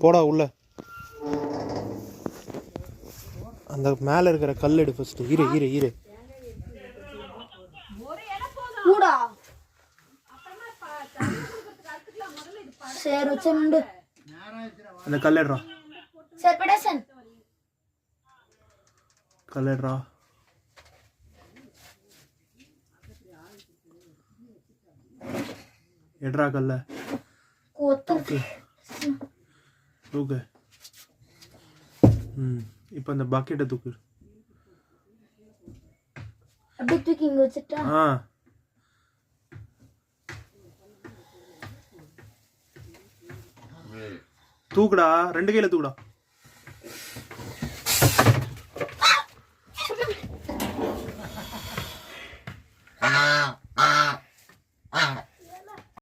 போடா உள்ள. அந்த மேல இருக்கிற கல் எடு ஃபர்ஸ்ட். இரு இரு இரு. அந்த கல் எடுறா. கல் எடுறா. எடுறா கல்ல. தூக்கு. இப்போ அந்த பக்கெட்டை தூக்கு. அப்படியே தூக்கி இங்க வச்சிட்டா. தூக்குடா, 2 கையில தூக்குடா.